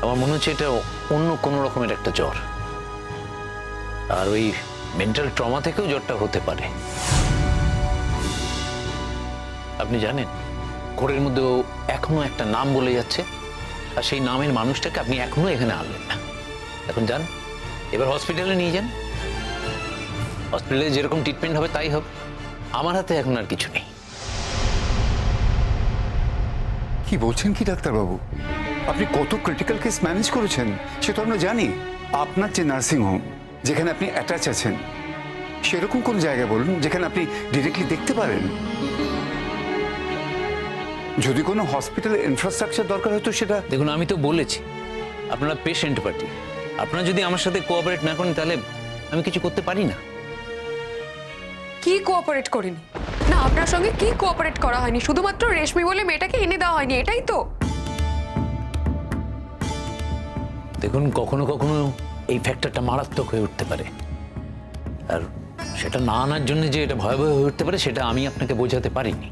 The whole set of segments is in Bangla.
আমার মনে হচ্ছে এটা অন্য কোনো রকমের একটা জ্বর, আর ওই মেন্টাল ট্রমা থেকেও জ্বরটা হতে পারে। আপনি জানেন ঘরের মধ্যে এখনো একটা নাম বলে যাচ্ছে, আর সেই নামের মানুষটাকে আপনি এখনো এখানে আনলেন না। এখন যান, এবার হসপিটালে নিয়ে যান। হসপিটালে যেরকম ট্রিটমেন্ট হবে তাই হবে, আমার হাতে এখন আর কিছু নেই। কি বলছেন কি ডাক্তারবাবু? আপনি কত ক্রিটিক্যাল কেস ম্যানেজ করেছেন সে তো আমরা জানি। আপনার যে নার্সিং হোম যেখানে আপনি অ্যাটাচ আছেন, সেরকম কোন জায়গায় বলুন যেখানে আপনি ডিরেক্টলি দেখতে পারেন। যদি কোনো হসপিটালের ইনফ্রাস্ট্রাকচার দরকার হতো সেটা। দেখুন, আমি তো বলেছি আপনারা পেশেন্ট পার্টি, আপনারা যদি আমার সাথে কোঅপারেট না করেন তাহলে আমি কিছু করতে পারি না। কি কোঅপারেট করেনি? না, আপনার সঙ্গে কি কোঅপারেট করা হয়নি? শুধুমাত্র রেশমি বলে মেয়েটাকে এনে দেওয়া হয়নি, এটাই তো। দেখুন, কখনো কখনো এই ফ্যাক্টরটা মারাত্মক হয়ে উঠতে পারে, আর সেটা না আনার জন্য যে এটা ভয়াবহ হয়ে উঠতে পারে সেটা আমি আপনাকে বোঝাতে পারিনি।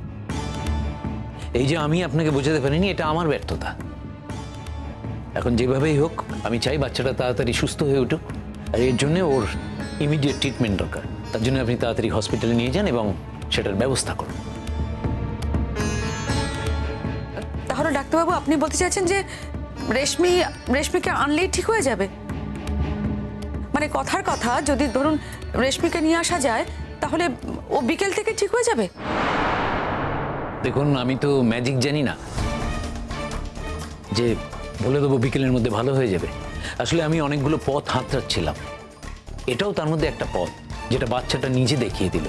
এই যে আমি আপনাকে বোঝাতে পারিনি, এটা আমার ব্যর্থতা। এখন যেভাবেই হোক আমি চাই বাচ্চাটা তাড়াতাড়ি সুস্থ হয়ে উঠুক, আর এর জন্য ওর ইমিডিয়েট ট্রিটমেন্ট দরকার। তার জন্য আপনি তাড়াতাড়ি হসপিটালে নিয়ে যান এবং সেটার ব্যবস্থা করুন। তাহলে ডাক্তারবাবু আপনি বলতে চাইছেন যে রেশমিকে আনলেই ঠিক হয়ে যাবে? মানে কথার কথা, যদি ধরুন রেশমিকে নিয়ে আসা যায় তাহলে ও বিকেল থেকে ঠিক হয়ে যাবে? দেখুন, আমি তো ম্যাজিক জানি না যে বলে দেবো বিকেলের মধ্যে ভালো হয়ে যাবে। আসলে আমি অনেকগুলো পথ হাতড়াচ্ছিলাম, এটাও তার মধ্যে একটা পথ যেটা বাচ্চাটা নিজে দেখিয়ে দিল।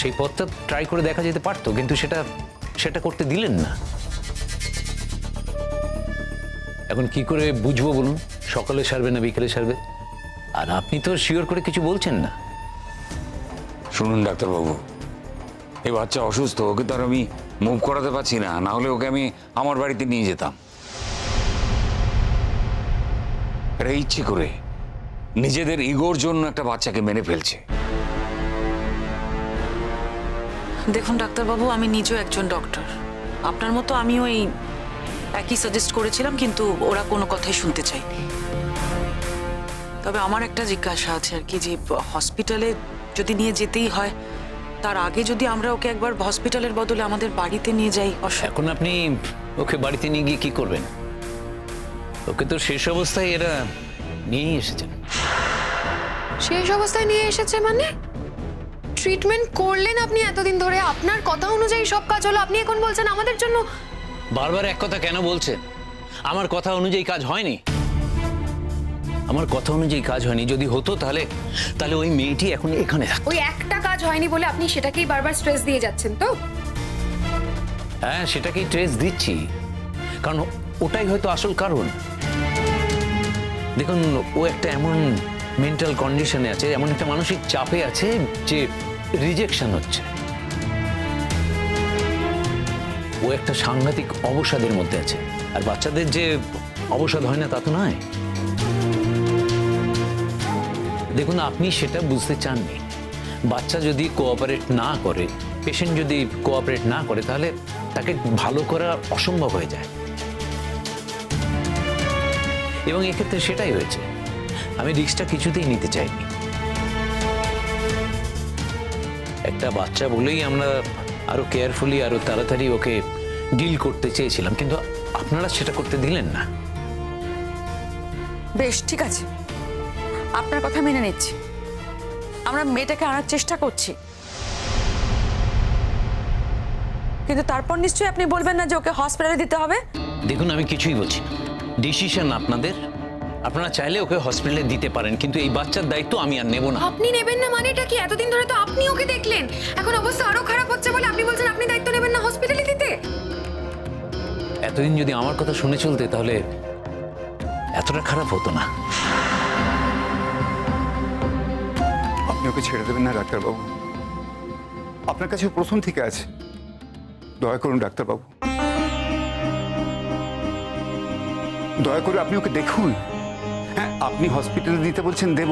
সেই পথটা ট্রাই করে দেখা যেতে পারতো, কিন্তু সেটা করতে দিলেন না। এখন কি করে বুঝবো বলুন, সকালে সারবে না বিকেলে সারবে? আর আপনি তো শিওর করে কিছু বলছেন না। শুনুন ডাক্তারবাবু, এই বাচ্চা অসুস্থ, ওকে তো আর আমি মুভ করাতে পারছি না, না হলে ওকে আমি আমার বাড়িতে নিয়ে যেতাম। এটা ইচ্ছে করে নিজেদের ইগোর জন্য একটা বাচ্চাকে মেরে ফেলছে। দেখুন ডাক্তারবাবু, আমি নিজেও একজন ডক্টর, আপনার মতো আমিও এই একই সাজেস্ট করেছিলাম, কিন্তু ওরা কোনো কথাই শুনতে চায়নি। তবে আমার একটা জিজ্ঞাসা আছে আর কি, যে হসপিটালে যদি নিয়ে যেতেই হয়, তার আগে যদি আমরা ওকে একবার হসপিটালের বদলে আমাদের বাড়িতে নিয়ে যাই। এখন আপনি ওকে বাড়িতে নিয়ে গিয়ে কি করবেন? ওকে তো শেষ অবস্থায় এরা নিয়েই এসেছেন। শেষ অবস্থায় নিয়ে এসেছে মানে? ট্রিটমেন্ট করলেন আপনি এতদিন ধরে, আপনার কথা অনুযায়ী সব কাজ হলো, আপনি এখন বলছেন আমাদের জন্য? বারবার এক কথা কেন বলছেন? আমার কথা অনুযায়ী কাজ হয়নি। আমার কথা অনুযায়ী কাজ হয়নি। যদি হতো তাহলে ওই মেয়েটি এখন এখানে থাকতো। ওই একটা কাজ হয়নি বলে আপনি সেটাকেই বারবার স্ট্রেস দিয়ে যাচ্ছেন তো? হ্যাঁ, সেটাকেই ট্রেস দিচ্ছি, কারণ ওটাই হয়তো আসল কারণ। দেখুন, ও একটা এমন মেন্টাল কন্ডিশনে আছে, এমন একটা মানসিক চাপে আছে যে রিজেকশন হচ্ছে। ও একটা সাংঘাতিক অবসাদের মধ্যে আছে, আর বাচ্চাদের যে অবসাদ হয় না তা তো নয়। দেখুন, আপনি সেটা বুঝতে চাননি। বাচ্চা যদি কোঅপারেট না করে, পেশেন্ট যদি কোঅপারেট না করে, তাহলে তাকে ভালো করা অসম্ভব হয়ে যায়। এবং এক্ষেত্রে সেটাই হয়েছে। আমি রিস্কটা কিছুতেই নিতে চাইনি। একটা বাচ্চা বলেই আমরা আরো কেয়ারফুলি, আরো তাড়াতাড়ি ওকে ডিল করতে চেয়েছিলাম, কিন্তু আপনারা সেটা করতে দিলেন না। বেশ, ঠিক আছে, আপনার কথা মেনে নিচ্ছি। আমরা মেয়েটাকে আনার চেষ্টা করছি, কিন্তু তারপর নিশ্চয়ই আপনি বলবেন না যে ওকে হসপিটালে দিতে হবে। দেখুন, আমি কিছুই বলছি না, ডিসিশন আপনাদের। আপনারা চাইলে ওকে হসপিটালে দিতে পারেন, কিন্তু এই বাচ্চার দায়িত্ব আমি আর নেব না। আপনি নেবেন না মানেটা কি? এতদিন ধরে তো আপনি ওকে দেখলেন, এখন অবস্থা আরো খারাপ হচ্ছে বলে আপনি বলছেন আপনি দায়িত্ব নেবেন না হসপিটালে দিতে? এতদিন যদি আমার কথা শুনে চলতে তাহলে এতটা খারাপ হতো না। আপনি ওকে ছেড়ে দেবেন না ডাক্তারবাবু, আপনার কাছে প্রথম থেকে আছে। দয়া করুন ডাক্তারবাবু, দয়া করে আপনি ওকে দেখুন। হ্যাঁ, আপনি হসপিটালে দিতে বলছেন, দেব,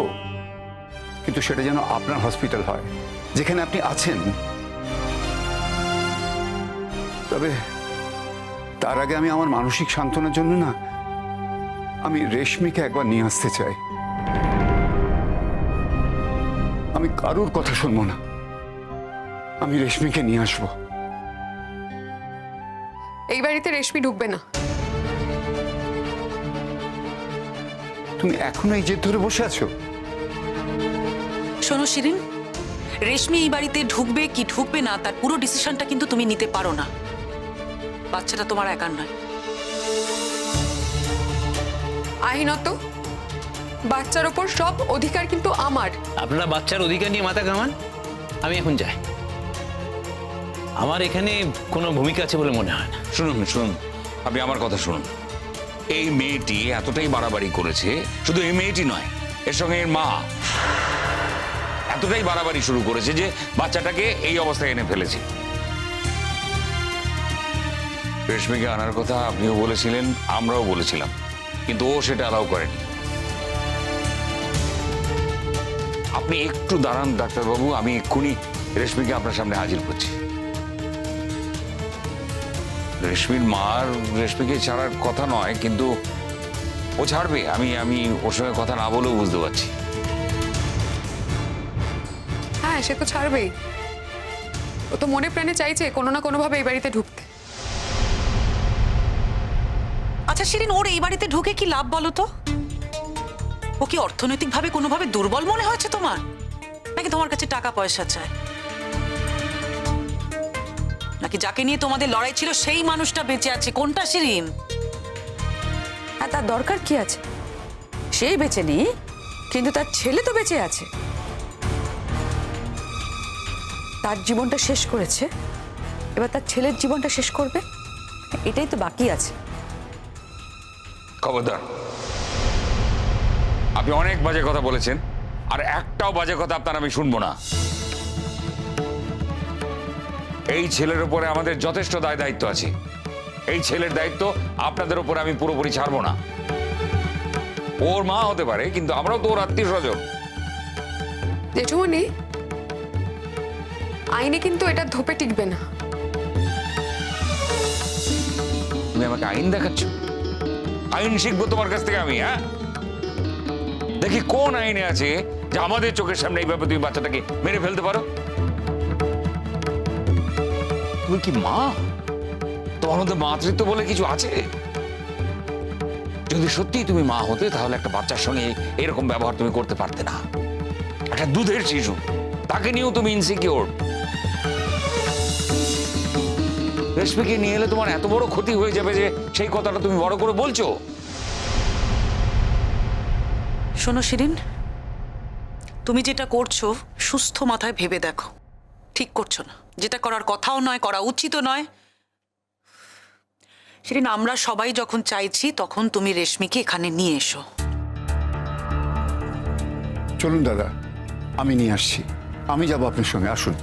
কিন্তু সেটা যেন আপনার হসপিটাল হয়, যেখানে আপনি আছেন। তবে তার আগে আমি আমার মানসিক সান্ত্বনার জন্য না আমি রেশমিকে একবার নিয়ে আসতে চাই। আমি কারোর কথা শুনবো না, আমি রেশমিকে নিয়ে আসবো। এই বাড়িতে রেশমি ঢুকবে না। তুমি এখনো এই জেদ ধরে বসে আছো? শোনো শিরিন, রেশমি এই বাড়িতে ঢুকবে কি ঢুকবে না তার পুরো ডিসিশনটা কিন্তু তুমি নিতে পারো না। বাচ্চাটা তোমার একার নয়। আইনত বাচ্চার ওপর সব অধিকার কিন্তু আমার। আপনারা বাচ্চার অধিকার নিয়ে মাথা ঘামান, আমি এখন যাই। আমার এখানে কোনো ভূমিকা আছে বলে মনে হয় না। শুনুন শুনুন, আপনি আমার কথা শুনুন। এই মেয়েটি এতটাই বাড়াবাড়ি করেছে, শুধু এই মেয়েটি নয়, এর সঙ্গে এর মা এতটাই বাড়াবাড়ি শুরু করেছে যে বাচ্চাটাকে এই অবস্থায় এনে ফেলেছে। রেশমিকে আনার কথা আপনিও বলেছিলেন, আমরাও বলেছিলাম, কিন্তু ও সেটা অ্যালাউ করেনি। আপনি একটু দাঁড়ান ডাক্তারবাবু, আমি এক্ষুনি রেশমিকে আপনার সামনে হাজির করছি। রেশমির মার রেশমিকে ছাড়ার কথা নয়, কিন্তু ও ছাড়বে। আমি ওর সঙ্গে কথা না বলেও বুঝতে পারছি। হ্যাঁ, সে তো ছাড়বেই। ও তো মনে প্রাণে চাইছে কোনো না কোনো ভাবে এই বাড়িতে ঢুকতে। আচ্ছা শিরিন, ওর এই বাড়িতে ঢুকে কি লাভ বলো তো? ও কি অর্থনৈতিকভাবে কোনোভাবে দুর্বল মনে হয়েছে তোমার, নাকি তোমার কাছে টাকা পয়সা চায়, নাকি যাকে নিয়ে তোমাদের লড়াই ছিল সেই মানুষটা বেঁচে আছে? কোনটা শিরিন? আর তার দরকার কি আছে? সেই বেঁচে নেই, কিন্তু তার ছেলে তো বেঁচে আছে। তার জীবনটা শেষ করেছে, এবার তার ছেলের জীবনটা শেষ করবে, এটাই তো বাকি আছে। খবরদার, আপনি অনেক বাজে কথা বলেছেন, আর একটাও বাজে কথা আপনার আমি শুনবো না। এই ছেলের উপরে আমাদের যথেষ্ট দায় দায়িত্ব আছে। এই ছেলের দায়িত্ব আপনাদের উপরে আমি পুরোপুরি ছাড়বো না। ওর মা হতে পারে, কিন্তু আমরাও তো ওর আত্মীয় স্বজন। জেঠুমনি, আইনে কিন্তু এটা ধোপে টিকবে না। তুমি আমাকে আইন দেখাচ্ছ? আইন শিখবো তোমার কাছ থেকে আমি? হ্যাঁ, দেখি কোন আইনে আছে যে আমাদের চোখের সামনে এইভাবে তুমি বাচ্চাটাকে মেরে ফেলতে পারো। তুমি কি মা? তোমার মধ্যে মাতৃত্ব বলে কিছু আছে? যদি সত্যি তুমি মা হতে, তাহলে একটা বাচ্চার সঙ্গে এরকম ব্যবহার তুমি করতে পারতে না। একটা দুধের শিশু, তাকে নিয়েও তুমি ইনসিকিউর। রেশমিকে নিয়ে এলে তোমার এত বড় ক্ষতি হয়ে যাবে যে সেই কথাটা তুমি বড় করে বলছো। শোনো শিরিন, তুমি যেটা করছো সুস্থ মাথায় ভেবে দেখো, ঠিক করছো না। যেটা করার কথাও নয়, করা উচিতও নয়। শিরিন, আমরা সবাই যখন চাইছি তখন তুমি রেশমিকে এখানে নিয়ে এসো। চলুন দাদা, আমি নিয়ে আসছি। আমি যাবো আপনার সঙ্গে, আসুন।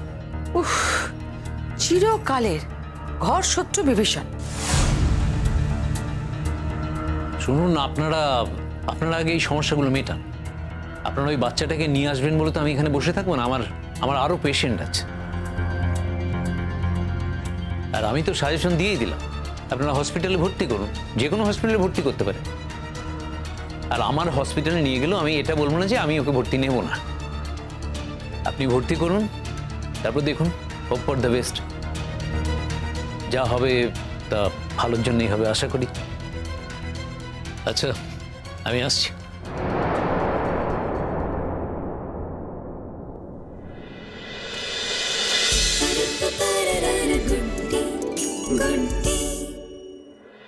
চিরকালের ঘর শত্রু বিভীষণ। শুনুন, আপনারা আগে এই সমস্যাগুলো মেটান। আপনারা ওই বাচ্চাটাকে নিয়ে আসবেন বলে তো আমি এখানে বসে থাকবো না। আমার আরো পেশেন্ট আছে, আর আমি তো সাজেশন দিয়েই দিলাম, আপনারা হসপিটালে ভর্তি করুন। যে কোনো হসপিটালে ভর্তি করতে পারেন। আর আমার হসপিটালে নিয়ে গেলেও আমি এটা বলবো না যে আমি ওকে ভর্তি নেব না। আপনি ভর্তি করুন, তারপর দেখুন, হোপ ফর দ্য বেস্ট। যা হবে তা ভালোর জন্যই হবে আশা করি। আচ্ছা, আমি আসছি। गुड्डी गुड्डी